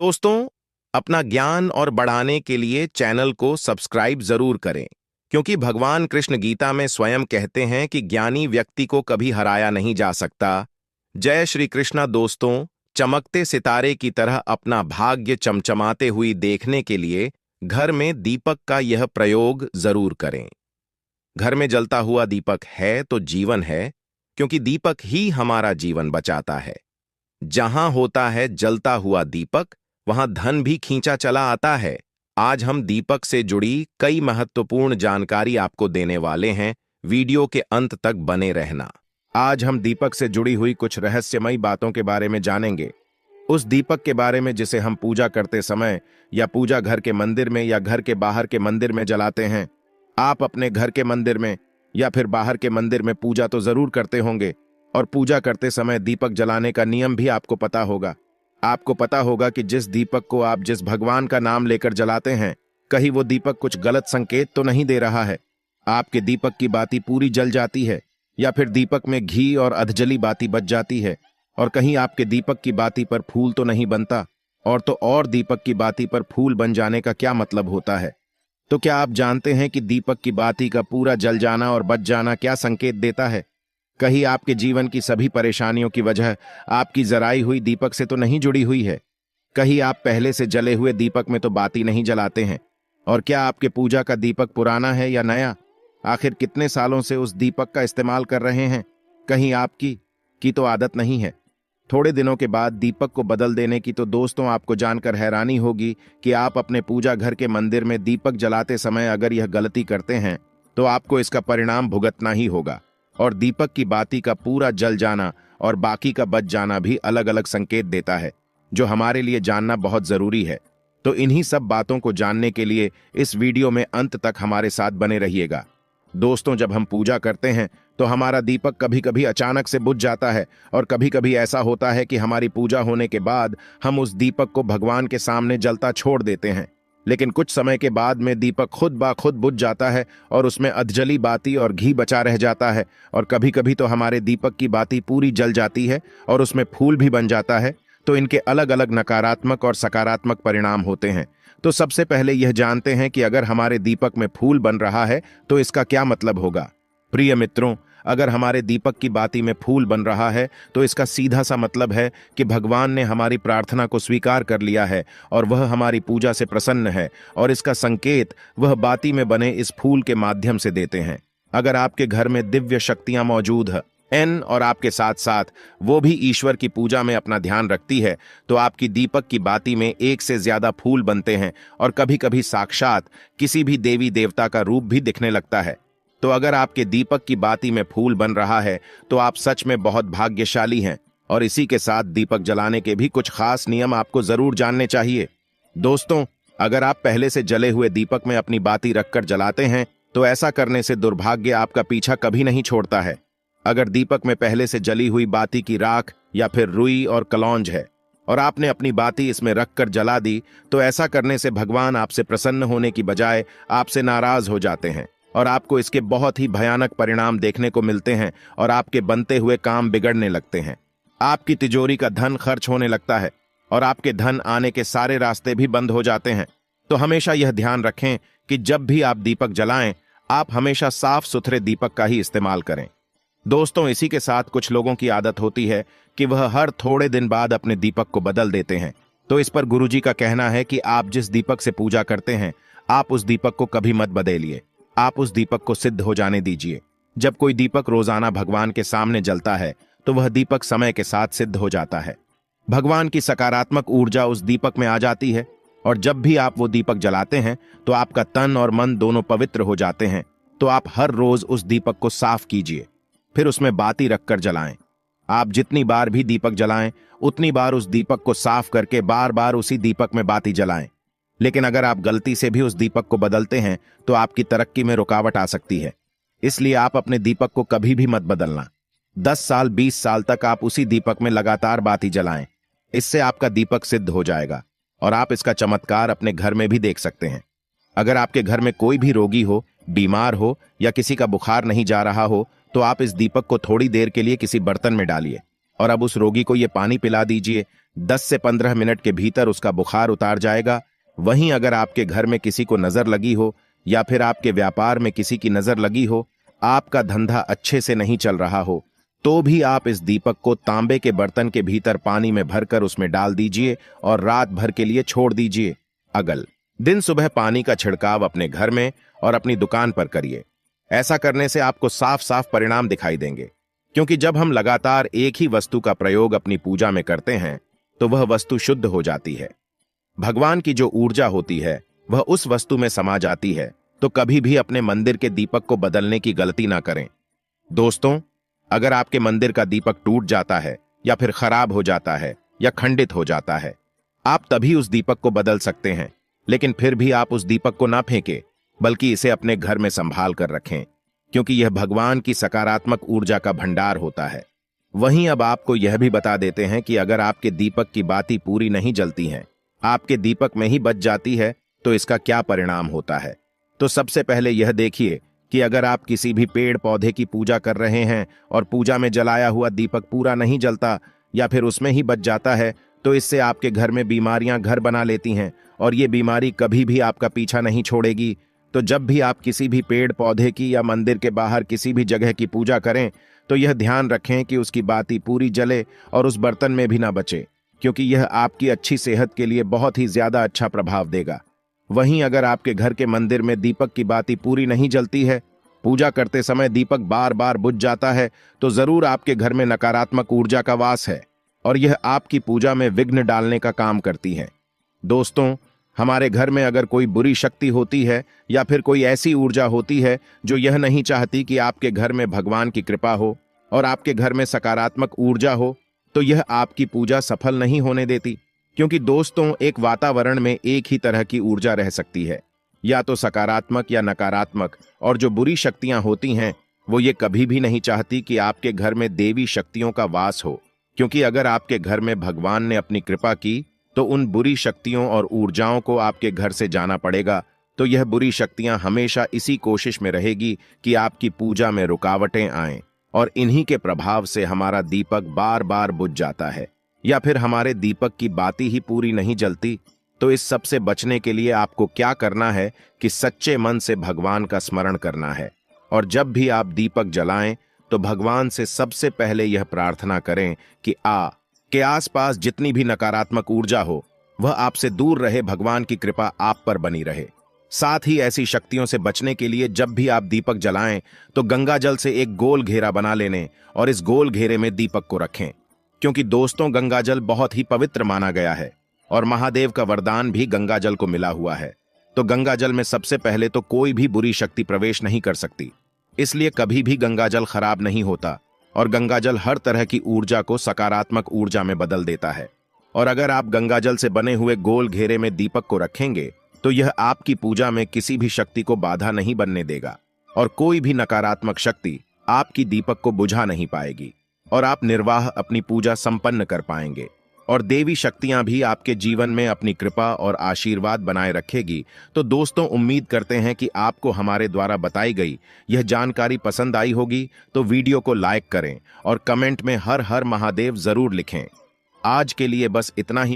दोस्तों, अपना ज्ञान और बढ़ाने के लिए चैनल को सब्सक्राइब जरूर करें, क्योंकि भगवान कृष्ण गीता में स्वयं कहते हैं कि ज्ञानी व्यक्ति को कभी हराया नहीं जा सकता। जय श्री कृष्णा। दोस्तों, चमकते सितारे की तरह अपना भाग्य चमचमाते हुई देखने के लिए घर में दीपक का यह प्रयोग जरूर करें। घर में जलता हुआ दीपक है तो जीवन है, क्योंकि दीपक ही हमारा जीवन बचाता है। जहां होता है जलता हुआ दीपक, वहां धन भी खींचा चला आता है। आज हम दीपक से जुड़ी कई महत्वपूर्ण जानकारी आपको देने वाले हैं। वीडियो के अंत तक बने रहना। आज हम दीपक से जुड़ी हुई कुछ रहस्यमयी बातों के बारे में जानेंगे। उस दीपक के बारे में जिसे हम पूजा करते समय या पूजा घर के मंदिर में या घर के बाहर के मंदिर में जलाते हैं। आप अपने घर के मंदिर में या फिर बाहर के मंदिर में पूजा तो जरूर करते होंगे, और पूजा करते समय दीपक जलाने का नियम भी आपको पता होगा। आपको पता होगा कि जिस दीपक को आप जिस भगवान का नाम लेकर जलाते हैं, कहीं वो दीपक कुछ गलत संकेत तो नहीं दे रहा है। आपके दीपक की बाती पूरी जल जाती है, या फिर दीपक में घी और अधजली बाती बच जाती है, और कहीं आपके दीपक की बाती पर फूल तो नहीं बनता। और दीपक की बाती पर फूल बन जाने का क्या मतलब होता है? तो क्या आप जानते हैं कि दीपक की बाती का पूरा जल जाना और बच जाना क्या संकेत देता है? कहीं आपके जीवन की सभी परेशानियों की वजह आपकी जराई हुई दीपक से तो नहीं जुड़ी हुई है? कहीं आप पहले से जले हुए दीपक में तो बाती नहीं जलाते हैं? और क्या आपके पूजा का दीपक पुराना है या नया? आखिर कितने सालों से उस दीपक का इस्तेमाल कर रहे हैं? कहीं आपकी तो आदत नहीं है। थोड़े दिनों के बाद दीपक को बदल देने की तो दोस्तों आपको जानकर हैरानी होगी कि आप अपने पूजा घर के मंदिर में दीपक जलाते समय अगर यह गलती करते हैं तो आपको इसका परिणाम भुगतना ही होगा। और दीपक की बाती का पूरा जल जाना और बाकी का बच जाना भी अलग अलग संकेत देता है, जो हमारे लिए जानना बहुत जरूरी है। तो इन्हीं सब बातों को जानने के लिए इस वीडियो में अंत तक हमारे साथ बने रहिएगा। दोस्तों, जब हम पूजा करते हैं तो हमारा दीपक कभी कभी अचानक से बुझ जाता है, और कभी कभी ऐसा होता है कि हमारी पूजा होने के बाद हम उस दीपक को भगवान के सामने जलता छोड़ देते हैं। लेकिन कुछ समय के बाद में दीपक खुद ब खुद बुझ जाता है और उसमें अधजली बाती और घी बचा रह जाता है, और कभी कभी तो हमारे दीपक की बाती पूरी जल जाती है और उसमें फूल भी बन जाता है। तो इनके अलग अलग नकारात्मक और सकारात्मक परिणाम होते हैं। तो सबसे पहले यह जानते हैं कि अगर हमारे दीपक में फूल बन रहा है तो इसका क्या मतलब होगा। प्रिय मित्रों, अगर हमारे दीपक की बाती में फूल बन रहा है तो इसका सीधा सा मतलब है कि भगवान ने हमारी प्रार्थना को स्वीकार कर लिया है और वह हमारी पूजा से प्रसन्न है, और इसका संकेत वह बाती में बने इस फूल के माध्यम से देते हैं। अगर आपके घर में दिव्य शक्तियां मौजूद हैं और आपके साथ साथ वो भी ईश्वर की पूजा में अपना ध्यान रखती है, तो आपकी दीपक की बाती में एक से ज्यादा फूल बनते हैं, और कभी कभी साक्षात किसी भी देवी देवता का रूप भी दिखने लगता है। तो अगर आपके दीपक की बाती में फूल बन रहा है तो आप सच में बहुत भाग्यशाली हैं। और इसी के साथ दीपक जलाने के भी कुछ खास नियम आपको जरूर जानने चाहिए। दोस्तों, अगर आप पहले से जले हुए दीपक में अपनी बाती रखकर जलाते हैं तो ऐसा करने से दुर्भाग्य आपका पीछा कभी नहीं छोड़ता है। अगर दीपक में पहले से जली हुई बाती की राख या फिर रुई और कलौंज है और आपने अपनी बाती इसमें रखकर जला दी, तो ऐसा करने से भगवान आपसे प्रसन्न होने की बजाय आपसे नाराज हो जाते हैं, और आपको इसके बहुत ही भयानक परिणाम देखने को मिलते हैं, और आपके बनते हुए काम बिगड़ने लगते हैं। आपकी तिजोरी का धन खर्च होने लगता है, और आपके धन आने के सारे रास्ते भी बंद हो जाते हैं। तो हमेशा यह ध्यान रखें कि जब भी आप दीपक जलाएं, आप हमेशा साफ सुथरे दीपक का ही इस्तेमाल करें। दोस्तों, इसी के साथ कुछ लोगों की आदत होती है कि वह हर थोड़े दिन बाद अपने दीपक को बदल देते हैं। तो इस पर गुरुजी का कहना है कि आप जिस दीपक से पूजा करते हैं, आप उस दीपक को कभी मत बदलिए। आप उस दीपक को सिद्ध हो जाने दीजिए। जब कोई दीपक रोजाना भगवान के सामने जलता है तो वह दीपक समय के साथ सिद्ध हो जाता है। भगवान की सकारात्मक ऊर्जा उस दीपक में आ जाती है, और जब भी आप वो दीपक जलाते हैं तो आपका तन और मन दोनों पवित्र हो जाते हैं। तो आप हर रोज उस दीपक को साफ कीजिए, फिर उसमें बाती रखकर जलाएं। आप जितनी बार भी दीपक जलाएं, उतनी बार उस दीपक को साफ करके बार बार उसी दीपक में बाती जलाएं। लेकिन अगर आप गलती से भी उस दीपक को बदलते हैं तो आपकी तरक्की में रुकावट आ सकती है। इसलिए आप अपने दीपक को कभी भी मत बदलना। 10 साल 20 साल तक आप उसी दीपक में लगातार बाती जलाएं। इससे आपका दीपक सिद्ध हो जाएगा, और आप इसका चमत्कार अपने घर में भी देख सकते हैं। अगर आपके घर में कोई भी रोगी हो, बीमार हो, या किसी का बुखार नहीं जा रहा हो, तो आप इस दीपक को थोड़ी देर के लिए किसी बर्तन में डालिए और अब उस रोगी को ये पानी पिला दीजिए। 10 से 15 मिनट के भीतर उसका बुखार उतार जाएगा। वहीं अगर आपके घर में किसी को नजर लगी हो या फिर आपके व्यापार में किसी की नजर लगी हो, आपका धंधा अच्छे से नहीं चल रहा हो, तो भी आप इस दीपक को तांबे के बर्तन के भीतर पानी में भरकर उसमें डाल दीजिए और रात भर के लिए छोड़ दीजिए। अगल दिन सुबह पानी का छिड़काव अपने घर में और अपनी दुकान पर करिए। ऐसा करने से आपको साफ साफ परिणाम दिखाई देंगे, क्योंकि जब हम लगातार एक ही वस्तु का प्रयोग अपनी पूजा में करते हैं तो वह वस्तु शुद्ध हो जाती है। भगवान की जो ऊर्जा होती है वह उस वस्तु में समा जाती है। तो कभी भी अपने मंदिर के दीपक को बदलने की गलती ना करें। दोस्तों, अगर आपके मंदिर का दीपक टूट जाता है या फिर खराब हो जाता है या खंडित हो जाता है, आप तभी उस दीपक को बदल सकते हैं। लेकिन फिर भी आप उस दीपक को ना फेंकें, बल्कि इसे अपने घर में संभाल कर रखें, क्योंकि यह भगवान की सकारात्मक ऊर्जा का भंडार होता है। वहीं अब आपको यह भी बता देते हैं कि अगर आपके दीपक की बाती पूरी नहीं जलती हैं, आपके दीपक में ही बच जाती है, तो इसका क्या परिणाम होता है। तो सबसे पहले यह देखिए कि अगर आप किसी भी पेड़ पौधे की पूजा कर रहे हैं और पूजा में जलाया हुआ दीपक पूरा नहीं जलता या फिर उसमें ही बच जाता है, तो इससे आपके घर में बीमारियां घर बना लेती हैं और ये बीमारी कभी भी आपका पीछा नहीं छोड़ेगी। तो जब भी आप किसी भी पेड़ पौधे की या मंदिर के बाहर किसी भी जगह की पूजा करें, तो यह ध्यान रखें कि उसकी बाती पूरी जले और उस बर्तन में भी ना बचे, क्योंकि यह आपकी अच्छी सेहत के लिए बहुत ही ज्यादा अच्छा प्रभाव देगा। वहीं अगर आपके घर के मंदिर में दीपक की बाती पूरी नहीं जलती है, पूजा करते समय दीपक बार बार बुझ जाता है, तो जरूर आपके घर में नकारात्मक ऊर्जा का वास है और यह आपकी पूजा में विघ्न डालने का काम करती है। दोस्तों, हमारे घर में अगर कोई बुरी शक्ति होती है या फिर कोई ऐसी ऊर्जा होती है जो यह नहीं चाहती कि आपके घर में भगवान की कृपा हो और आपके घर में सकारात्मक ऊर्जा हो, तो यह आपकी पूजा सफल नहीं होने देती। क्योंकि दोस्तों, एक वातावरण में एक ही तरह की ऊर्जा रह सकती है, या तो सकारात्मक या नकारात्मक, और जो बुरी शक्तियां होती हैं वो ये कभी भी नहीं चाहती कि आपके घर में देवी शक्तियों का वास हो। क्योंकि अगर आपके घर में भगवान ने अपनी कृपा की, तो उन बुरी शक्तियों और ऊर्जाओं को आपके घर से जाना पड़ेगा। तो यह बुरी शक्तियां हमेशा इसी कोशिश में रहेगी कि आपकी पूजा में रुकावटें आएं, और इन्हीं के प्रभाव से हमारा दीपक बार बार बुझ जाता है या फिर हमारे दीपक की बाती ही पूरी नहीं जलती। तो इस सब से बचने के लिए आपको क्या करना है कि सच्चे मन से भगवान का स्मरण करना है, और जब भी आप दीपक जलाएं तो भगवान से सबसे पहले यह प्रार्थना करें कि के आसपास जितनी भी नकारात्मक ऊर्जा हो वह आपसे दूर रहे, भगवान की कृपा आप पर बनी रहे। साथ ही ऐसी शक्तियों से बचने के लिए जब भी आप दीपक जलाएं तो गंगा जल से एक गोल घेरा बना लेने और इस गोल घेरे में दीपक को रखें, क्योंकि दोस्तों, गंगा जल बहुत ही पवित्र माना गया है और महादेव का वरदान भी गंगा जल को मिला हुआ है। तो गंगा जल में सबसे पहले तो कोई भी बुरी शक्ति प्रवेश नहीं कर सकती, इसलिए कभी भी गंगा जल खराब नहीं होता और गंगा जल हर तरह की ऊर्जा को सकारात्मक ऊर्जा में बदल देता है। और अगर आप गंगा जल से बने हुए गोल घेरे में दीपक को रखेंगे तो यह आपकी पूजा में किसी भी शक्ति को बाधा नहीं बनने देगा और कोई भी नकारात्मक शक्ति आपकी दीपक को बुझा नहीं पाएगी और आप निर्वाह अपनी पूजा संपन्न कर पाएंगे और देवी शक्तियां भी आपके जीवन में अपनी कृपा और आशीर्वाद बनाए रखेगी। तो दोस्तों, उम्मीद करते हैं कि आपको हमारे द्वारा बताई गई यह जानकारी पसंद आई होगी। तो वीडियो को लाइक करें और कमेंट में हर हर महादेव जरूर लिखें। आज के लिए बस इतना ही।